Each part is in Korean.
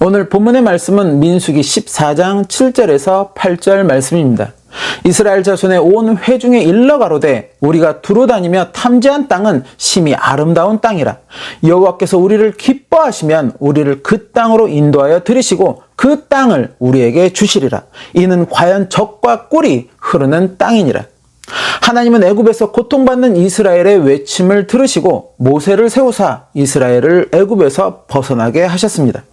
오늘 본문의 말씀은 민수기 14장 7절에서 8절 말씀입니다. 이스라엘 자손의 온 회중에 일러 가로되 우리가 두루다니며 탐지한 땅은 심히 아름다운 땅이라. 여호와께서 우리를 기뻐하시면 우리를 그 땅으로 인도하여 들이시고 그 땅을 우리에게 주시리라. 이는 과연 젖과 꿀이 흐르는 땅이니라. 하나님은 애굽에서 고통받는 이스라엘의 외침을 들으시고 모세를 세우사 이스라엘을 애굽에서 벗어나게 하셨습니다.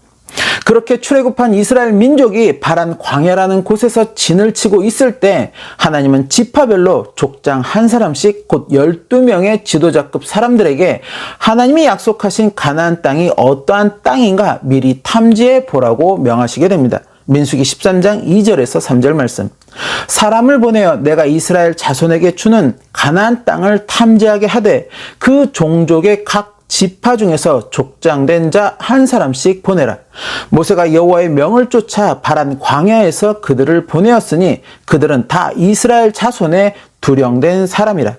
그렇게 출애굽한 이스라엘 민족이 바란 광야라는 곳에서 진을 치고 있을 때 하나님은 지파별로 족장 한 사람씩 곧 12명의 지도자급 사람들에게 하나님이 약속하신 가나안 땅이 어떠한 땅인가 미리 탐지해 보라고 명하시게 됩니다. 민수기 13장 2절에서 3절 말씀. 사람을 보내어 내가 이스라엘 자손에게 주는 가나안 땅을 탐지하게 하되 그 종족의 각 지파 중에서 족장된 자 한 사람씩 보내라. 모세가 여호와의 명을 쫓아 바란 광야에서 그들을 보내었으니 그들은 다 이스라엘 자손의 두령된 사람이라.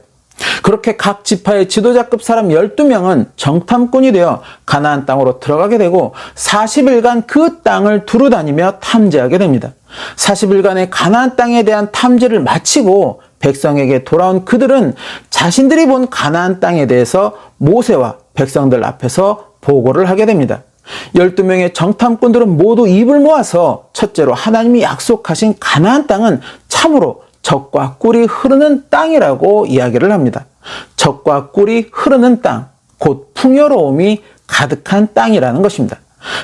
그렇게 각 지파의 지도자급 사람 12명은 정탐꾼이 되어 가나안 땅으로 들어가게 되고 40일간 그 땅을 두루다니며 탐지하게 됩니다. 40일간의 가나안 땅에 대한 탐지를 마치고 백성에게 돌아온 그들은 자신들이 본 가나안 땅에 대해서 모세와 백성들 앞에서 보고를 하게 됩니다. 12명의 정탐꾼들은 모두 입을 모아서 첫째로 하나님이 약속하신 가나안 땅은 참으로 젖과 꿀이 흐르는 땅이라고 이야기를 합니다. 젖과 꿀이 흐르는 땅, 곧 풍요로움이 가득한 땅이라는 것입니다.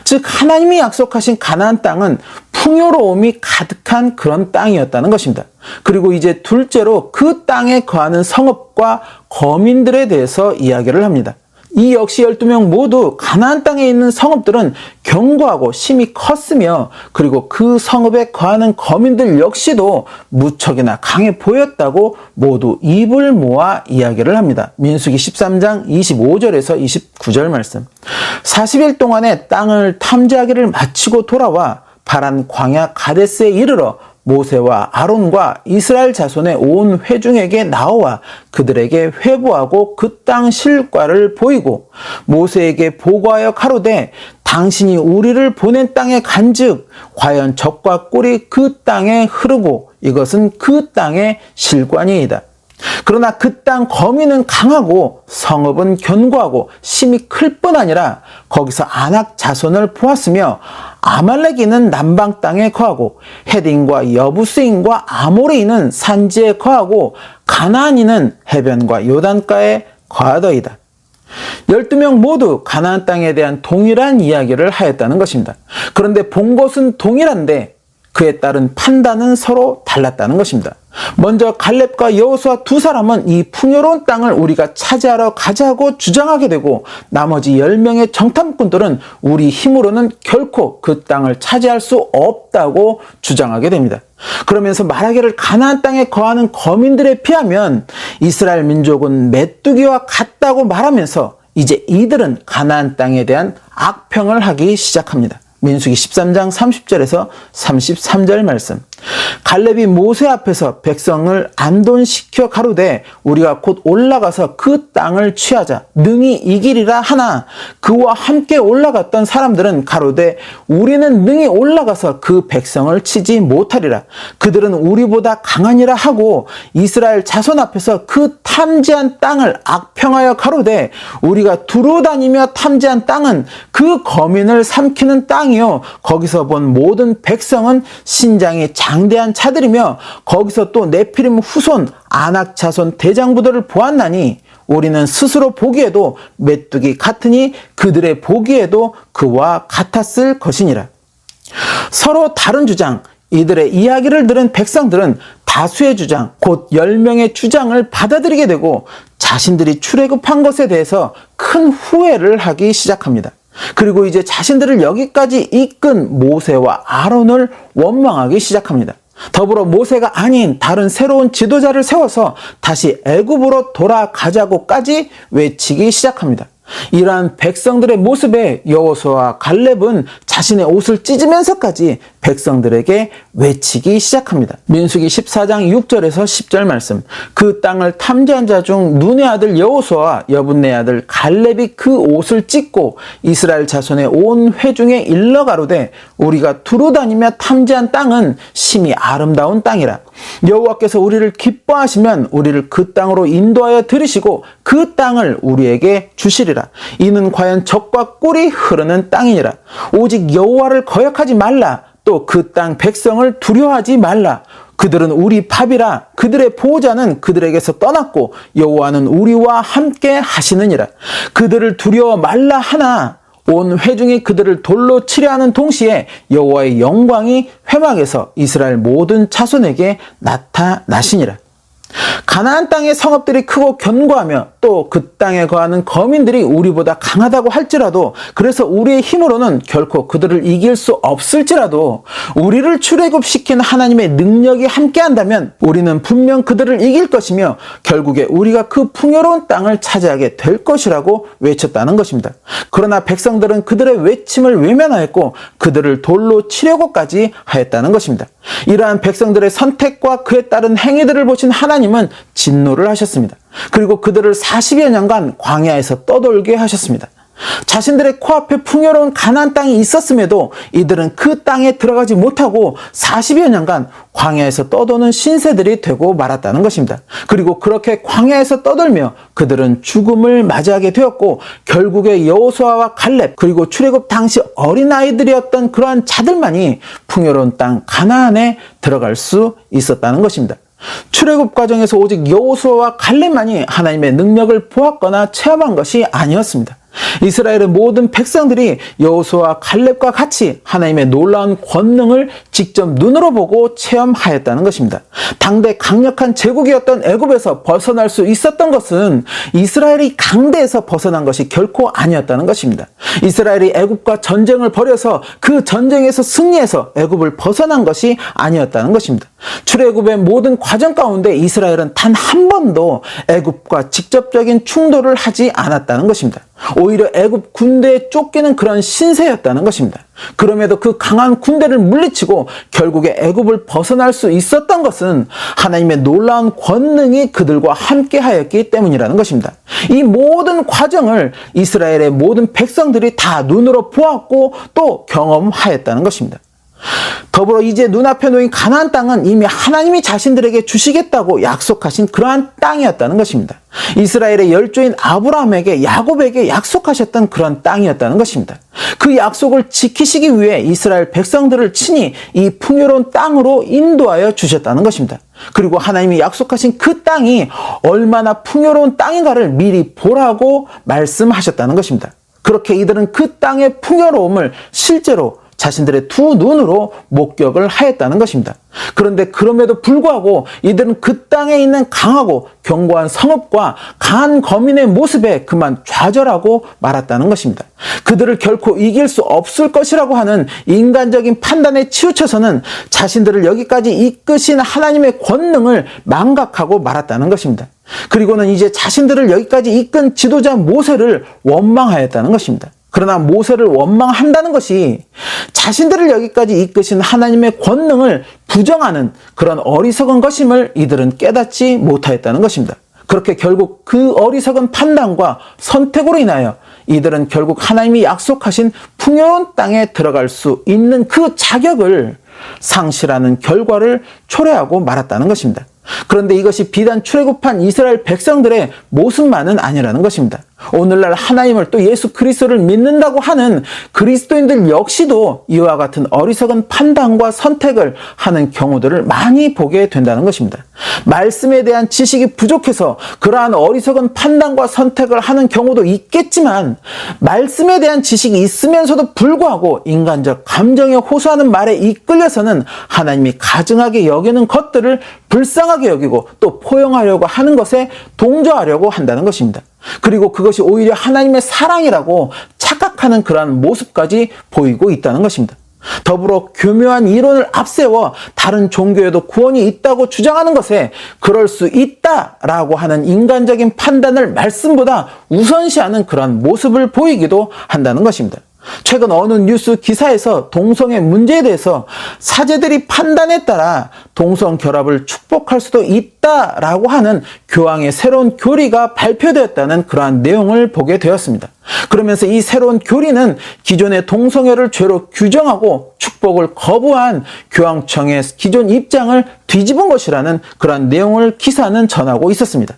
즉 하나님이 약속하신 가나안 땅은 풍요로움이 가득한 그런 땅이었다는 것입니다. 그리고 이제 둘째로 그 땅에 거하는 성읍과 거민들에 대해서 이야기를 합니다. 이 역시 12명 모두 가나안 땅에 있는 성읍들은 견고하고 심히 컸으며 그리고 그 성읍에 거하는 거민들 역시도 무척이나 강해 보였다고 모두 입을 모아 이야기를 합니다. 민수기 13장 25절에서 29절 말씀. 40일 동안의 땅을 탐지하기를 마치고 돌아와 바란 광야 가데스에 이르러 모세와 아론과 이스라엘 자손의 온 회중에게 나와 그들에게 회부하고 그 땅 실과를 보이고 모세에게 보고하여 가로되 당신이 우리를 보낸 땅에 간즉 과연 젖과 꿀이 그 땅에 흐르고 이것은 그 땅의 실관이이다. 그러나 그 땅 거민은 강하고 성읍은 견고하고 심히 클 뿐 아니라 거기서 아낙 자손을 보았으며 아말렉인은 남방 땅에 거하고 헤딘과 여부스인과 아모리인은 산지에 거하고 가나안인은 해변과 요단가에 거하더이다. 12명 모두 가나안 땅에 대한 동일한 이야기를 하였다는 것입니다. 그런데 본 것은 동일한데 그에 따른 판단은 서로 달랐다는 것입니다. 먼저 갈렙과 여호수아 두 사람은 이 풍요로운 땅을 우리가 차지하러 가자고 주장하게 되고 나머지 10명의 정탐꾼들은 우리 힘으로는 결코 그 땅을 차지할 수 없다고 주장하게 됩니다. 그러면서 말하기를 가나안 땅에 거하는 거민들에 비하면 이스라엘 민족은 메뚜기와 같다고 말하면서 이제 이들은 가나안 땅에 대한 악평을 하기 시작합니다. 민수기 13장 30절에서 33절 말씀. 갈렙이 모세 앞에서 백성을 안돈시켜 가로되 우리가 곧 올라가서 그 땅을 취하자 능히 이기리라 하나 그와 함께 올라갔던 사람들은 가로되 우리는 능히 올라가서 그 백성을 치지 못하리라. 그들은 우리보다 강하니라 하고 이스라엘 자손 앞에서 그 탐지한 땅을 악평하여 가로되 우리가 두루다니며 탐지한 땅은 그 거민을 삼키는 땅이요 거기서 본 모든 백성은 신장이 장대한 자들이며 거기서 또 네피림 후손 아낙 자손 대장부들을 보았나니 우리는 스스로 보기에도 메뚜기 같으니 그들의 보기에도 그와 같았을 것이니라. 서로 다른 주장, 이들의 이야기를 들은 백성들은 다수의 주장, 곧 10명의 주장을 받아들이게 되고 자신들이 출애굽한 것에 대해서 큰 후회를 하기 시작합니다. 그리고 이제 자신들을 여기까지 이끈 모세와 아론을 원망하기 시작합니다. 더불어 모세가 아닌 다른 새로운 지도자를 세워서 다시 애굽으로 돌아가자고까지 외치기 시작합니다. 이러한 백성들의 모습에 여호수아와 갈렙은 자신의 옷을 찢으면서까지 백성들에게 외치기 시작합니다. 민수기 14장 6절에서 10절 말씀. 그 땅을 탐지한 자 중 눈의 아들 여호수아와 여분네 아들 갈렙이 그 옷을 찢고 이스라엘 자손의 온 회중에 일러 가로되 우리가 두루 다니며 탐지한 땅은 심히 아름다운 땅이라. 여호와께서 우리를 기뻐하시면 우리를 그 땅으로 인도하여 들이시고 그 땅을 우리에게 주시리라. 이는 과연 젖과 꿀이 흐르는 땅이니라. 오직 여호와를 거역하지 말라. 또 그 땅 백성을 두려워하지 말라. 그들은 우리 밥이라. 그들의 보호자는 그들에게서 떠났고 여호와는 우리와 함께 하시느니라. 그들을 두려워 말라 하나 온 회중이 그들을 돌로 치려 하는 동시에 여호와의 영광이 회막에서 이스라엘 모든 자손에게 나타나시니라. 가나안 땅의 성읍들이 크고 견고하며 또 그 땅에 거하는 거민들이 우리보다 강하다고 할지라도, 그래서 우리의 힘으로는 결코 그들을 이길 수 없을지라도 우리를 출애굽시킨 하나님의 능력이 함께한다면 우리는 분명 그들을 이길 것이며 결국에 우리가 그 풍요로운 땅을 차지하게 될 것이라고 외쳤다는 것입니다. 그러나 백성들은 그들의 외침을 외면하였고 그들을 돌로 치려고까지 하였다는 것입니다. 이러한 백성들의 선택과 그에 따른 행위들을 보신 하나님은 진노를 하셨습니다. 그리고 그들을 40여 년간 광야에서 떠돌게 하셨습니다. 자신들의 코앞에 풍요로운 가나안 땅이 있었음에도 이들은 그 땅에 들어가지 못하고 40여 년간 광야에서 떠도는 신세들이 되고 말았다는 것입니다. 그리고 그렇게 광야에서 떠돌며 그들은 죽음을 맞이하게 되었고 결국에 여호수아와 갈렙 그리고 출애굽 당시 어린아이들이었던 그러한 자들만이 풍요로운 땅 가나안에 들어갈 수 있었다는 것입니다. 출애굽 과정에서 오직 여호수아와 갈렙만이 하나님의 능력을 보았거나 체험한 것이 아니었습니다. 이스라엘의 모든 백성들이 여호수아와 갈렙과 같이 하나님의 놀라운 권능을 직접 눈으로 보고 체험하였다는 것입니다. 당대 강력한 제국이었던 애굽에서 벗어날 수 있었던 것은 이스라엘이 강대에서 벗어난 것이 결코 아니었다는 것입니다. 이스라엘이 애굽과 전쟁을 벌여서 그 전쟁에서 승리해서 애굽을 벗어난 것이 아니었다는 것입니다. 출애굽의 모든 과정 가운데 이스라엘은 단 한 번도 애굽과 직접적인 충돌을 하지 않았다는 것입니다. 오히려 애굽 군대에 쫓기는 그런 신세였다는 것입니다. 그럼에도 그 강한 군대를 물리치고 결국에 애굽을 벗어날 수 있었던 것은 하나님의 놀라운 권능이 그들과 함께 하였기 때문이라는 것입니다. 이 모든 과정을 이스라엘의 모든 백성들이 다 눈으로 보았고 또 경험하였다는 것입니다. 더불어 이제 눈앞에 놓인 가나안 땅은 이미 하나님이 자신들에게 주시겠다고 약속하신 그러한 땅이었다는 것입니다. 이스라엘의 열조인 아브라함에게 야곱에게 약속하셨던 그런 땅이었다는 것입니다. 그 약속을 지키시기 위해 이스라엘 백성들을 친히 이 풍요로운 땅으로 인도하여 주셨다는 것입니다. 그리고 하나님이 약속하신 그 땅이 얼마나 풍요로운 땅인가를 미리 보라고 말씀하셨다는 것입니다. 그렇게 이들은 그 땅의 풍요로움을 실제로 자신들의 두 눈으로 목격을 하였다는 것입니다. 그런데 그럼에도 불구하고 이들은 그 땅에 있는 강하고 견고한 성읍과 강한 거민의 모습에 그만 좌절하고 말았다는 것입니다. 그들을 결코 이길 수 없을 것이라고 하는 인간적인 판단에 치우쳐서는 자신들을 여기까지 이끄신 하나님의 권능을 망각하고 말았다는 것입니다. 그리고는 이제 자신들을 여기까지 이끈 지도자 모세를 원망하였다는 것입니다. 그러나 모세를 원망한다는 것이 자신들을 여기까지 이끄신 하나님의 권능을 부정하는 그런 어리석은 것임을 이들은 깨닫지 못하였다는 것입니다. 그렇게 결국 그 어리석은 판단과 선택으로 인하여 이들은 결국 하나님이 약속하신 풍요로운 땅에 들어갈 수 있는 그 자격을 상실하는 결과를 초래하고 말았다는 것입니다. 그런데 이것이 비단 출애굽한 이스라엘 백성들의 모습만은 아니라는 것입니다. 오늘날 하나님을 또 예수 그리스도를 믿는다고 하는 그리스도인들 역시도 이와 같은 어리석은 판단과 선택을 하는 경우들을 많이 보게 된다는 것입니다. 말씀에 대한 지식이 부족해서 그러한 어리석은 판단과 선택을 하는 경우도 있겠지만 말씀에 대한 지식이 있으면서도 불구하고 인간적 감정에 호소하는 말에 이끌려서는 하나님이 가증하게 여기는 것들을 불쌍하게 여기고 또 포용하려고 하는 것에 동조하려고 한다는 것입니다. 그리고 그것이 오히려 하나님의 사랑이라고 착각하는 그러한 모습까지 보이고 있다는 것입니다. 더불어 교묘한 이론을 앞세워 다른 종교에도 구원이 있다고 주장하는 것에 그럴 수 있다라고 하는 인간적인 판단을 말씀보다 우선시하는 그러한 모습을 보이기도 한다는 것입니다. 최근 어느 뉴스 기사에서 동성애 문제에 대해서 사제들이 판단에 따라 동성 결합을 축복할 수도 있다라고 하는 교황의 새로운 교리가 발표되었다는 그러한 내용을 보게 되었습니다. 그러면서 이 새로운 교리는 기존의 동성애를 죄로 규정하고 축복을 거부한 교황청의 기존 입장을 뒤집은 것이라는 그러한 내용을 기사는 전하고 있었습니다.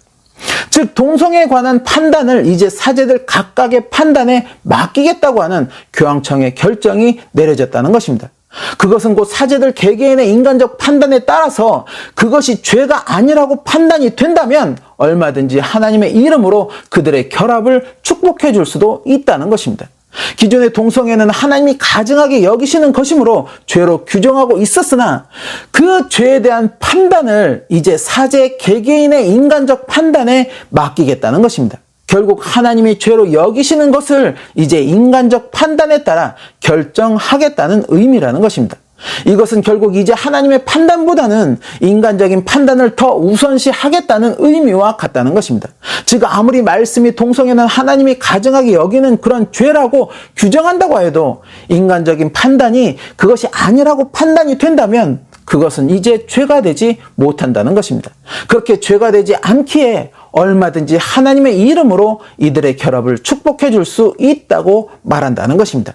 즉 동성애에 관한 판단을 이제 사제들 각각의 판단에 맡기겠다고 하는 교황청의 결정이 내려졌다는 것입니다. 그것은 곧 사제들 개개인의 인간적 판단에 따라서 그것이 죄가 아니라고 판단이 된다면 얼마든지 하나님의 이름으로 그들의 결합을 축복해 줄 수도 있다는 것입니다. 기존의 동성애는 하나님이 가증하게 여기시는 것이므로 죄로 규정하고 있었으나 그 죄에 대한 판단을 이제 사제 개개인의 인간적 판단에 맡기겠다는 것입니다. 결국 하나님이 죄로 여기시는 것을 이제 인간적 판단에 따라 결정하겠다는 의미라는 것입니다. 이것은 결국 이제 하나님의 판단보다는 인간적인 판단을 더 우선시하겠다는 의미와 같다는 것입니다. 즉 아무리 말씀이 동성애는 하나님이 가증하게 여기는 그런 죄라고 규정한다고 해도 인간적인 판단이 그것이 아니라고 판단이 된다면 그것은 이제 죄가 되지 못한다는 것입니다. 그렇게 죄가 되지 않기에 얼마든지 하나님의 이름으로 이들의 결합을 축복해 줄 수 있다고 말한다는 것입니다.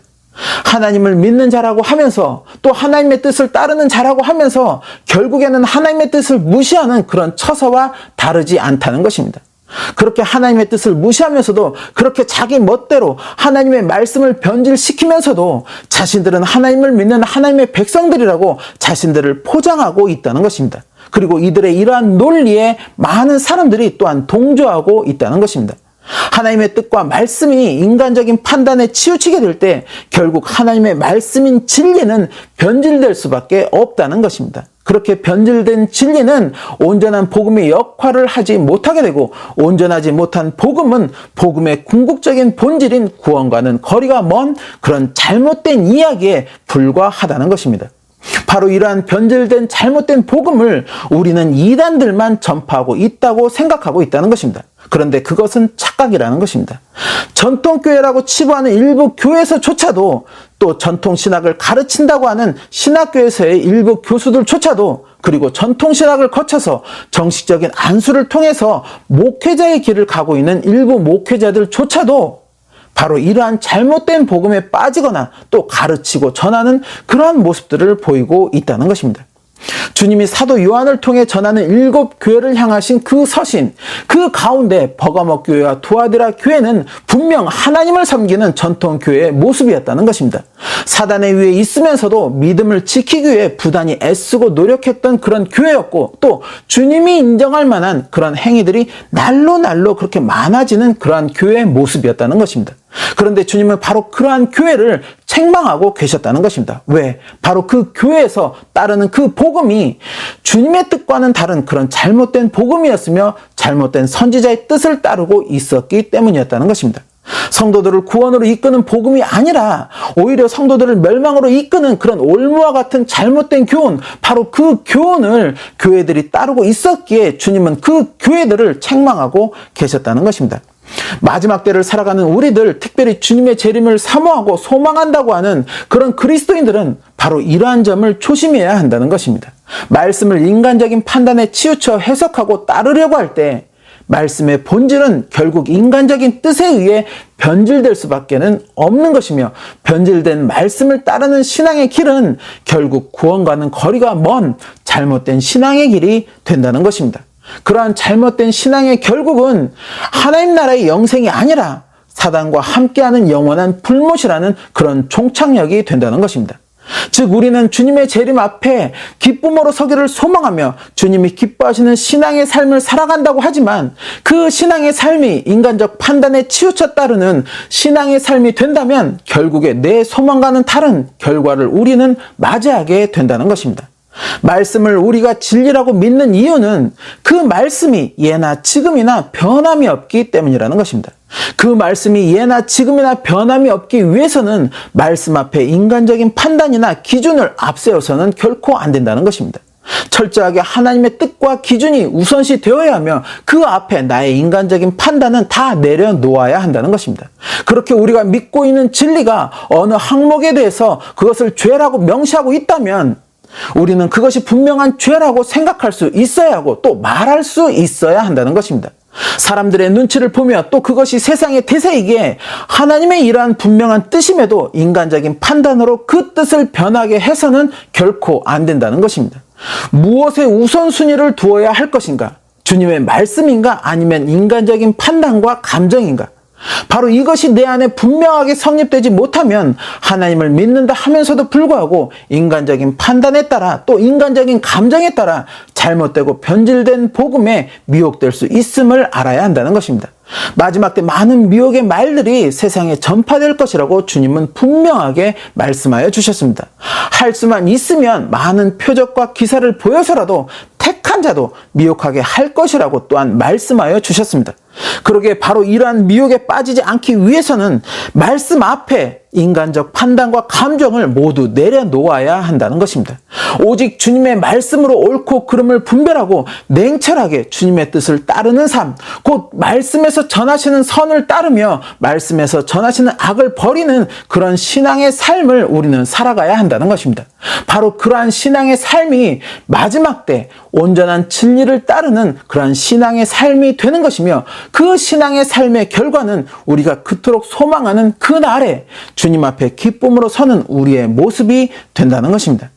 하나님을 믿는 자라고 하면서 또 하나님의 뜻을 따르는 자라고 하면서 결국에는 하나님의 뜻을 무시하는 그런 처사와 다르지 않다는 것입니다. 그렇게 하나님의 뜻을 무시하면서도 그렇게 자기 멋대로 하나님의 말씀을 변질시키면서도 자신들은 하나님을 믿는 하나님의 백성들이라고 자신들을 포장하고 있다는 것입니다. 그리고 이들의 이러한 논리에 많은 사람들이 또한 동조하고 있다는 것입니다. 하나님의 뜻과 말씀이 인간적인 판단에 치우치게 될 때 결국 하나님의 말씀인 진리는 변질될 수밖에 없다는 것입니다. 그렇게 변질된 진리는 온전한 복음의 역할을 하지 못하게 되고 온전하지 못한 복음은 복음의 궁극적인 본질인 구원과는 거리가 먼 그런 잘못된 이야기에 불과하다는 것입니다. 바로 이러한 변질된 잘못된 복음을 우리는 이단들만 전파하고 있다고 생각하고 있다는 것입니다. 그런데 그것은 착각이라는 것입니다. 전통교회라고 치부하는 일부 교회에서조차도 또 전통신학을 가르친다고 하는 신학교에서의 일부 교수들조차도 그리고 전통신학을 거쳐서 정식적인 안수를 통해서 목회자의 길을 가고 있는 일부 목회자들조차도 바로 이러한 잘못된 복음에 빠지거나 또 가르치고 전하는 그러한 모습들을 보이고 있다는 것입니다. 주님이 사도 요한을 통해 전하는 7 교회를 향하신 그 서신, 그 가운데 버가모 교회와 두아디라 교회는 분명 하나님을 섬기는 전통 교회의 모습이었다는 것입니다. 사단의 위에 있으면서도 믿음을 지키기 위해 부단히 애쓰고 노력했던 그런 교회였고 또 주님이 인정할 만한 그런 행위들이 날로 그렇게 많아지는 그러한 교회의 모습이었다는 것입니다. 그런데 주님은 바로 그러한 교회를 책망하고 계셨다는 것입니다. 왜? 바로 그 교회에서 따르는 그 복음이 주님의 뜻과는 다른 그런 잘못된 복음이었으며 잘못된 선지자의 뜻을 따르고 있었기 때문이었다는 것입니다. 성도들을 구원으로 이끄는 복음이 아니라 오히려 성도들을 멸망으로 이끄는 그런 올무와 같은 잘못된 교훈, 바로 그 교훈을 교회들이 따르고 있었기에 주님은 그 교회들을 책망하고 계셨다는 것입니다. 마지막 때를 살아가는 우리들, 특별히 주님의 재림을 사모하고 소망한다고 하는 그런 그리스도인들은 바로 이러한 점을 조심해야 한다는 것입니다. 말씀을 인간적인 판단에 치우쳐 해석하고 따르려고 할 때 말씀의 본질은 결국 인간적인 뜻에 의해 변질될 수밖에는 없는 것이며 변질된 말씀을 따르는 신앙의 길은 결국 구원과는 거리가 먼 잘못된 신앙의 길이 된다는 것입니다. 그러한 잘못된 신앙의 결국은 하나님 나라의 영생이 아니라 사단과 함께하는 영원한 불못이라는 그런 종착역이 된다는 것입니다. 즉 우리는 주님의 재림 앞에 기쁨으로 서기를 소망하며 주님이 기뻐하시는 신앙의 삶을 살아간다고 하지만 그 신앙의 삶이 인간적 판단에 치우쳐 따르는 신앙의 삶이 된다면 결국에 내 소망과는 다른 결과를 우리는 맞이하게 된다는 것입니다. 말씀을 우리가 진리라고 믿는 이유는 그 말씀이 예나 지금이나 변함이 없기 때문이라는 것입니다. 그 말씀이 예나 지금이나 변함이 없기 위해서는 말씀 앞에 인간적인 판단이나 기준을 앞세워서는 결코 안 된다는 것입니다. 철저하게 하나님의 뜻과 기준이 우선시 되어야 하며 그 앞에 나의 인간적인 판단은 다 내려놓아야 한다는 것입니다. 그렇게 우리가 믿고 있는 진리가 어느 항목에 대해서 그것을 죄라고 명시하고 있다면 우리는 그것이 분명한 죄라고 생각할 수 있어야 하고 또 말할 수 있어야 한다는 것입니다. 사람들의 눈치를 보며 또 그것이 세상의 대세이기에 하나님의 이러한 분명한 뜻임에도 인간적인 판단으로 그 뜻을 변하게 해서는 결코 안 된다는 것입니다. 무엇에 우선순위를 두어야 할 것인가? 주님의 말씀인가? 아니면 인간적인 판단과 감정인가? 바로 이것이 내 안에 분명하게 성립되지 못하면 하나님을 믿는다 하면서도 불구하고 인간적인 판단에 따라 또 인간적인 감정에 따라 잘못되고 변질된 복음에 미혹될 수 있음을 알아야 한다는 것입니다. 마지막 때 많은 미혹의 말들이 세상에 전파될 것이라고 주님은 분명하게 말씀하여 주셨습니다. 할 수만 있으면 많은 표적과 기사를 보여서라도 택한 자도 미혹하게 할 것이라고 또한 말씀하여 주셨습니다. 그러기에 바로 이러한 미혹에 빠지지 않기 위해서는 말씀 앞에 인간적 판단과 감정을 모두 내려놓아야 한다는 것입니다. 오직 주님의 말씀으로 옳고 그름을 분별하고 냉철하게 주님의 뜻을 따르는 삶, 곧 말씀에서 전하시는 선을 따르며 말씀에서 전하시는 악을 버리는 그런 신앙의 삶을 우리는 살아가야 한다는 것입니다. 바로 그러한 신앙의 삶이 마지막 때 온전한 진리를 따르는 그러한 신앙의 삶이 되는 것이며 그 신앙의 삶의 결과는 우리가 그토록 소망하는 그 날에 주님 앞에 기쁨으로 서는 우리의 모습이 된다는 것입니다.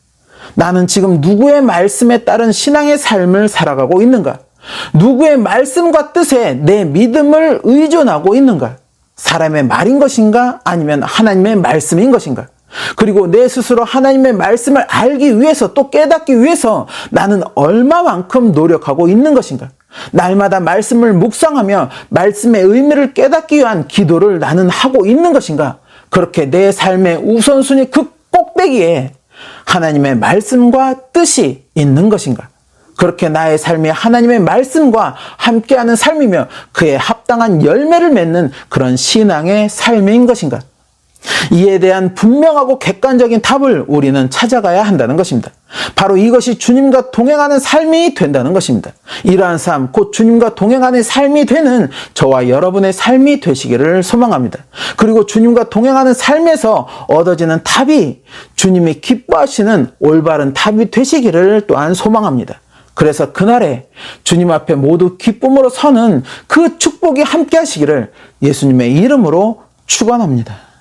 나는 지금 누구의 말씀에 따른 신앙의 삶을 살아가고 있는가? 누구의 말씀과 뜻에 내 믿음을 의존하고 있는가? 사람의 말인 것인가? 아니면 하나님의 말씀인 것인가? 그리고 내 스스로 하나님의 말씀을 알기 위해서 또 깨닫기 위해서 나는 얼마만큼 노력하고 있는 것인가? 날마다 말씀을 묵상하며 말씀의 의미를 깨닫기 위한 기도를 나는 하고 있는 것인가? 그렇게 내 삶의 우선순위 그 꼭대기에 하나님의 말씀과 뜻이 있는 것인가? 그렇게 나의 삶이 하나님의 말씀과 함께하는 삶이며 그에 합당한 열매를 맺는 그런 신앙의 삶인 것인가? 이에 대한 분명하고 객관적인 답을 우리는 찾아가야 한다는 것입니다. 바로 이것이 주님과 동행하는 삶이 된다는 것입니다. 이러한 삶, 곧 주님과 동행하는 삶이 되는 저와 여러분의 삶이 되시기를 소망합니다. 그리고 주님과 동행하는 삶에서 얻어지는 답이 주님이 기뻐하시는 올바른 답이 되시기를 또한 소망합니다. 그래서 그날에 주님 앞에 모두 기쁨으로 서는 그 축복이 함께 하시기를 예수님의 이름으로 축원합니다.